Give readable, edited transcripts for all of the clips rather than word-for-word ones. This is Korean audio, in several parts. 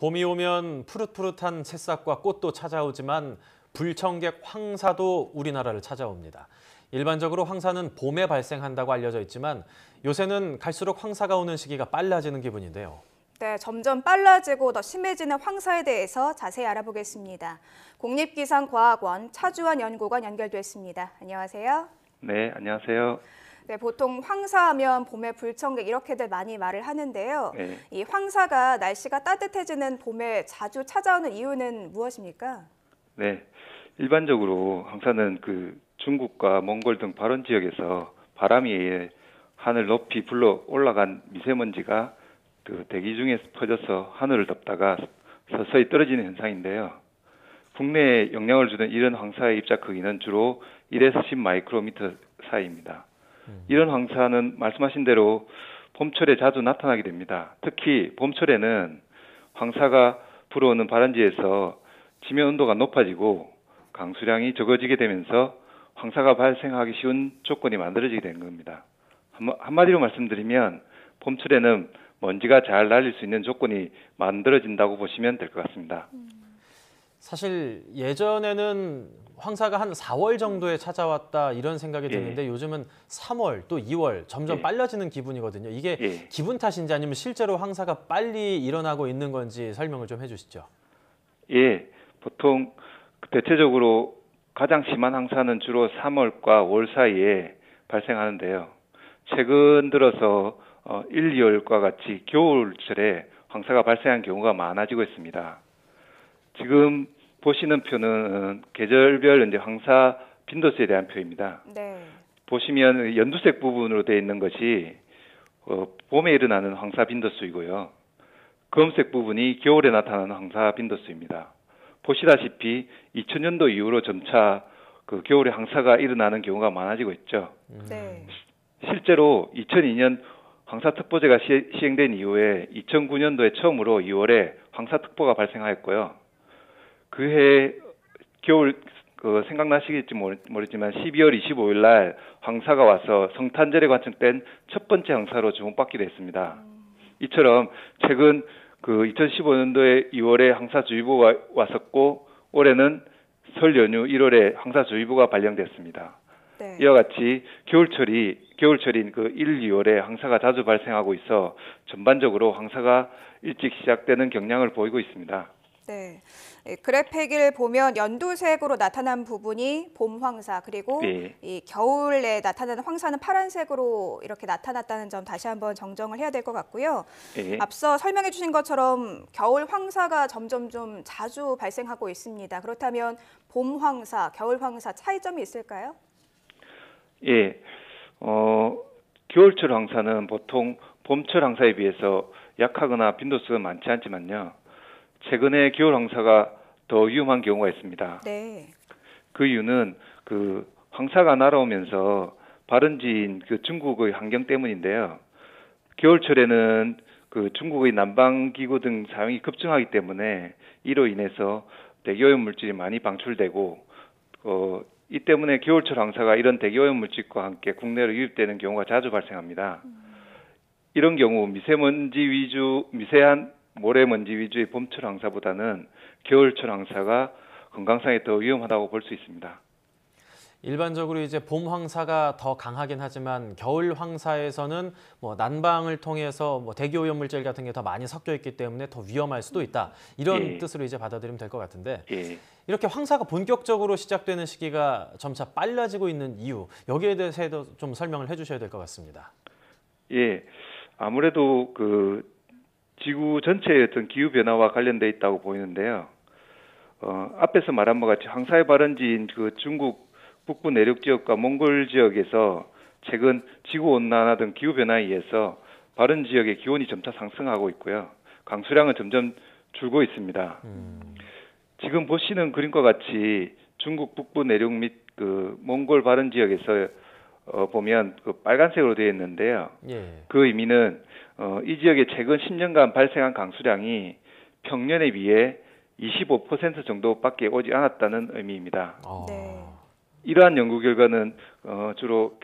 봄이 오면 푸릇푸릇한 새싹과 꽃도 찾아오지만 불청객 황사도 우리나라를 찾아옵니다. 일반적으로 황사는 봄에 발생한다고 알려져 있지만 요새는 갈수록 황사가 오는 시기가 빨라지는 기분인데요. 네, 점점 빨라지고 더 심해지는 황사에 대해서 자세히 알아보겠습니다. 국립기상과학원 차주환 연구관 연결됐습니다. 안녕하세요. 네, 안녕하세요. 네, 보통 황사하면 봄에 불청객 이렇게들 많이 말을 하는데요. 네. 이 황사가 날씨가 따뜻해지는 봄에 자주 찾아오는 이유는 무엇입니까? 네, 일반적으로 황사는 중국과 몽골 등 발원 지역에서 바람에 의해 하늘 높이 불러 올라간 미세먼지가 대기 중에 퍼져서 하늘을 덮다가 서서히 떨어지는 현상인데요. 국내에 영향을 주는 이런 황사의 입자 크기는 주로 1에서 10 마이크로미터 사이입니다. 이런 황사는 말씀하신 대로 봄철에 자주 나타나게 됩니다. 특히 봄철에는 황사가 불어오는 발원지에서 지면 온도가 높아지고 강수량이 적어지게 되면서 황사가 발생하기 쉬운 조건이 만들어지게 되는 겁니다. 한마디로 말씀드리면 봄철에는 먼지가 잘 날릴 수 있는 조건이 만들어진다고 보시면 될 것 같습니다. 사실 예전에는 황사가 한 4월 정도에 찾아왔다 이런 생각이 드는데 요즘은 3월 또 2월 점점 빨라지는 기분이거든요. 이게 기분 탓인지 아니면 실제로 황사가 빨리 일어나고 있는 건지 설명을 좀 해주시죠. 예, 보통 대체적으로 가장 심한 황사는 주로 3월과 5월 사이에 발생하는데요. 최근 들어서 1, 2월과 같이 겨울철에 황사가 발생한 경우가 많아지고 있습니다. 지금 보시는 표는 계절별 이제 황사 빈도수에 대한 표입니다. 네. 보시면 연두색 부분으로 되어 있는 것이 봄에 일어나는 황사 빈도수이고요. 검은색 부분이 겨울에 나타나는 황사 빈도수입니다. 보시다시피 2000년도 이후로 점차 겨울에 황사가 일어나는 경우가 많아지고 있죠. 네. 실제로 2002년 황사특보제가 시행된 이후에 2009년도에 처음으로 2월에 황사특보가 발생하였고요. 그해 겨울 생각나시겠지 모르지만 12월 25일 날 황사가 와서 성탄절에 관측된 첫 번째 황사로 주목받기도 했습니다. 이처럼 최근 2015년도에 2월에 황사주의보가 왔었고 올해는 설 연휴 1월에 황사주의보가 발령됐습니다. 네. 이와 같이 겨울철인 1, 2월에 황사가 자주 발생하고 있어 전반적으로 황사가 일찍 시작되는 경향을 보이고 있습니다. 네, 그래픽을 보면 연두색으로 나타난 부분이 봄 황사, 그리고 이 겨울에 나타나는 황사는 파란색으로 이렇게 나타났다는 점 다시 한번 정정을 해야 될 것 같고요. 앞서 설명해 주신 것처럼 겨울 황사가 점점 좀 자주 발생하고 있습니다. 그렇다면 봄 황사, 겨울 황사 차이점이 있을까요? 예, 겨울철 황사는 보통 봄철 황사에 비해서 약하거나 빈도수가 많지 않지만요. 최근에 겨울 황사가 더 위험한 경우가 있습니다. 네. 그 이유는 황사가 날아오면서 발원지인 중국의 환경 때문인데요. 겨울철에는 중국의 난방기구 등 사용이 급증하기 때문에 이로 인해서 대기오염 물질이 많이 방출되고 이 때문에 겨울철 황사가 이런 대기오염 물질과 함께 국내로 유입되는 경우가 자주 발생합니다. 이런 경우 미세한 모래먼지 위주의 봄철 황사보다는 겨울철 황사가 건강상에 더 위험하다고 볼 수 있습니다. 일반적으로 이제 봄 황사가 더 강하긴 하지만 겨울 황사에서는 난방을 통해서 대기오염 물질 같은 게 더 많이 섞여 있기 때문에 더 위험할 수도 있다. 이런 뜻으로 이제 받아들이면 될 것 같은데 이렇게 황사가 본격적으로 시작되는 시기가 점차 빨라지고 있는 이유, 여기에 대해서도 좀 설명을 해주셔야 될 것 같습니다. 예, 아무래도 지구 전체의 어떤 기후 변화와 관련돼 있다고 보이는데요. 앞에서 말한 바와 같이 황사의 발원지인 중국 북부 내륙 지역과 몽골 지역에서 최근 지구 온난화 등 기후 변화에 의해서 발원 지역의 기온이 점차 상승하고 있고요. 강수량은 점점 줄고 있습니다. 지금 보시는 그림과 같이 중국 북부 내륙 및 몽골 발원 지역에서 보면 빨간색으로 되어 있는데요. 그 의미는 이 지역에 최근 10년간 발생한 강수량이 평년에 비해 25% 정도밖에 오지 않았다는 의미입니다. 네. 이러한 연구 결과는 주로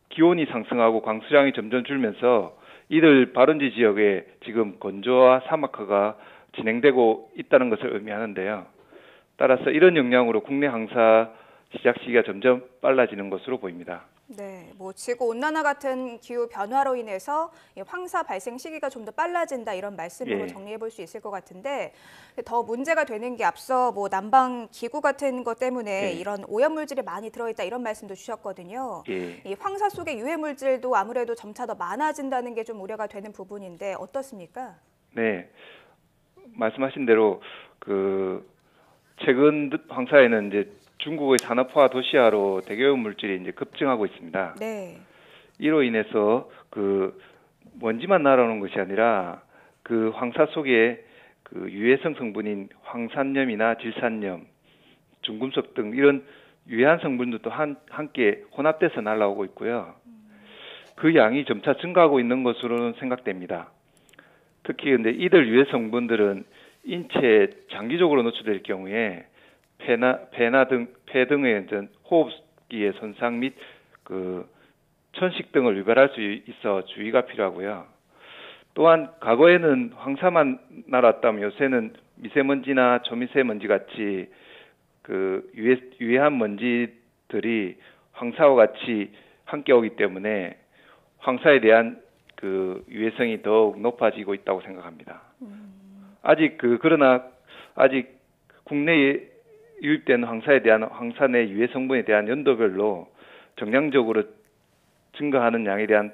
기온이 상승하고 강수량이 점점 줄면서 이들 발원지 지역에 지금 건조와 사막화가 진행되고 있다는 것을 의미하는데요. 따라서 이런 영향으로 국내 황사 시작 시기가 점점 빨라지는 것으로 보입니다. 네, 뭐 지구 온난화 같은 기후 변화로 인해서 이 황사 발생 시기가 좀 더 빨라진다 이런 말씀으로 예. 정리해 볼 수 있을 것 같은데 더 문제가 되는 게 앞서 뭐 난방 기구 같은 것 때문에 예. 이런 오염 물질이 많이 들어있다 이런 말씀도 주셨거든요. 예. 이 황사 속의 유해 물질도 아무래도 점차 더 많아진다는 게 좀 우려가 되는 부분인데 어떻습니까? 네, 말씀하신 대로 그 최근 황사에는 이제 중국의 산업화 도시화로 대기오염 물질이 이제 급증하고 있습니다. 네. 이로 인해서 그 먼지만 날아오는 것이 아니라 그 황사 속에 그 유해성 성분인 황산염이나 질산염, 중금속 등 이런 유해한 성분들도 함께 혼합돼서 날아오고 있고요. 그 양이 점차 증가하고 있는 것으로는 생각됩니다. 특히 근데 이들 유해 성분들은 인체에 장기적으로 노출될 경우에 폐 등의 호흡기의 손상 및 그 천식 등을 유발할 수 있어 주의가 필요하고요. 또한 과거에는 황사만 날았다면 요새는 미세먼지나 초미세먼지 같이 그 유해한 먼지들이 황사와 같이 함께 오기 때문에 황사에 대한 그 유해성이 더욱 높아지고 있다고 생각합니다. 그러나 아직 국내에 유입된 황사에 대한 황사 내 유해 성분에 대한 연도별로 정량적으로 증가하는 양에 대한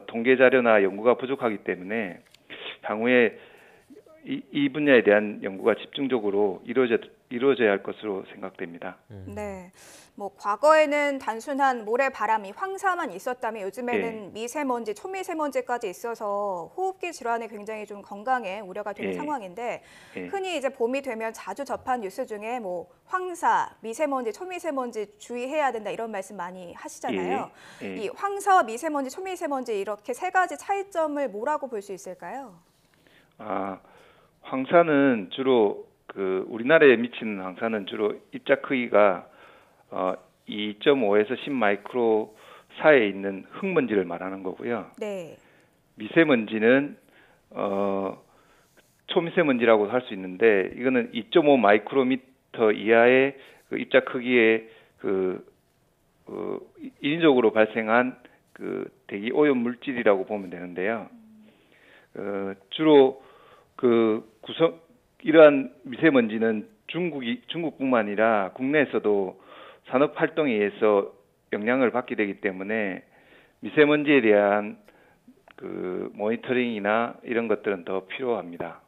통계 자료나 연구가 부족하기 때문에 향후에 이 분야에 대한 연구가 집중적으로 이루어져야 할 것으로 생각됩니다. 네, 뭐 과거에는 단순한 모래바람이 황사만 있었다면 요즘에는 예. 미세먼지, 초미세먼지까지 있어서 호흡기 질환에 굉장히 좀 건강에 우려가 되는 예. 상황인데 예. 흔히 이제 봄이 되면 자주 접한 뉴스 중에 뭐 황사, 미세먼지, 초미세먼지 주의해야 된다 이런 말씀 많이 하시잖아요. 예. 예. 이 황사와 미세먼지, 초미세먼지 이렇게 세 가지 차이점을 뭐라고 볼 수 있을까요? 황사는 주로 그 우리나라에 미치는 황사는 주로 입자 크기가 2.5에서 10 마이크로 사이에 있는 흙먼지를 말하는 거고요. 네. 미세먼지는 초미세먼지라고 할 수 있는데 이거는 2.5 마이크로미터 이하의 그 입자 크기의 인위적으로 발생한 그 대기 오염 물질이라고 보면 되는데요. 주로 이러한 미세먼지는 중국뿐만 아니라 국내에서도 산업 활동에 의해서 영향을 받게 되기 때문에 미세먼지에 대한 그 모니터링이나 이런 것들은 더 필요합니다.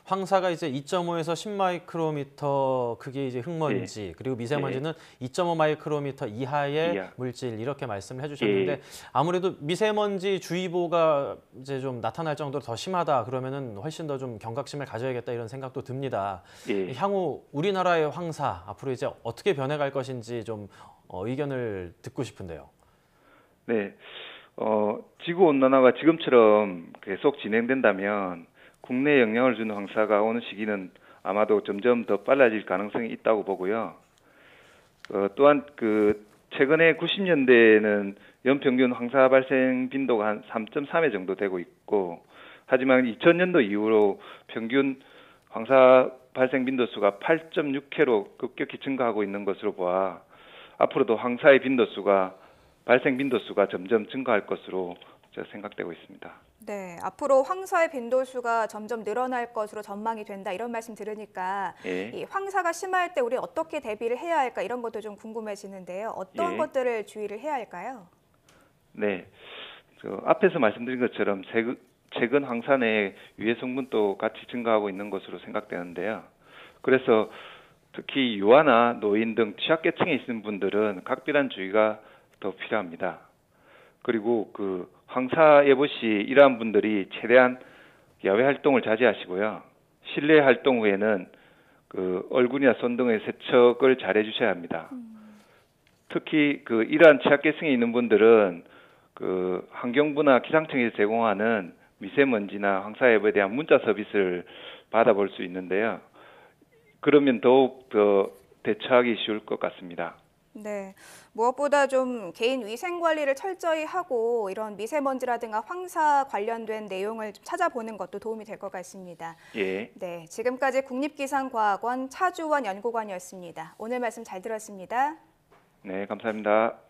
황사가 이제 2.5에서 10 마이크로미터 크기의 이제 흙먼지, 그리고 미세먼지는 2.5 마이크로미터 이하의 물질 이렇게 말씀을 해주셨는데 아무래도 미세먼지 주의보가 이제 좀 나타날 정도로 더 심하다 그러면은 훨씬 더 좀 경각심을 가져야겠다 이런 생각도 듭니다. 향후 우리나라의 황사 앞으로 이제 어떻게 변해갈 것인지 좀 의견을 듣고 싶은데요. 네, 지구 온난화가 지금처럼 계속 진행된다면 국내에 영향을 주는 황사가 오는 시기는 아마도 점점 더 빨라질 가능성이 있다고 보고요. 또한 최근에 90년대에는 연평균 황사 발생 빈도가 한 3.3회 정도 되고 있고, 하지만 2000년도 이후로 평균 황사 발생 빈도수가 8.6회로 급격히 증가하고 있는 것으로 보아 앞으로도 황사의 발생 빈도수가 점점 증가할 것으로 생각되고 있습니다. 네, 앞으로 황사의 빈도수가 점점 늘어날 것으로 전망이 된다 이런 말씀 들으니까 이 황사가 심할 때 우리 어떻게 대비를 해야 할까 이런 것도 좀 궁금해지는데요. 어떤 것들을 주의를 해야 할까요? 네, 앞에서 말씀드린 것처럼 최근 황사 내 유해 성분도 같이 증가하고 있는 것으로 생각되는데요. 그래서 특히 유아나 노인 등 취약계층에 있는 분들은 각별한 주의가 더 필요합니다. 그리고 황사 예보 시 이러한 분들이 최대한 야외 활동을 자제하시고요. 실내 활동 후에는 얼굴이나 손 등의 세척을 잘 해주셔야 합니다. 특히 이러한 취약계층에 있는 분들은 환경부나 기상청에서 제공하는 미세먼지나 황사 예보에 대한 문자 서비스를 받아볼 수 있는데요. 그러면 더욱 더 대처하기 쉬울 것 같습니다. 네, 무엇보다 좀 개인 위생 관리를 철저히 하고 이런 미세먼지라든가 황사 관련된 내용을 좀 찾아보는 것도 도움이 될 것 같습니다. 예. 네, 지금까지 국립기상과학원 차주원 연구관이었습니다. 오늘 말씀 잘 들었습니다. 네, 감사합니다.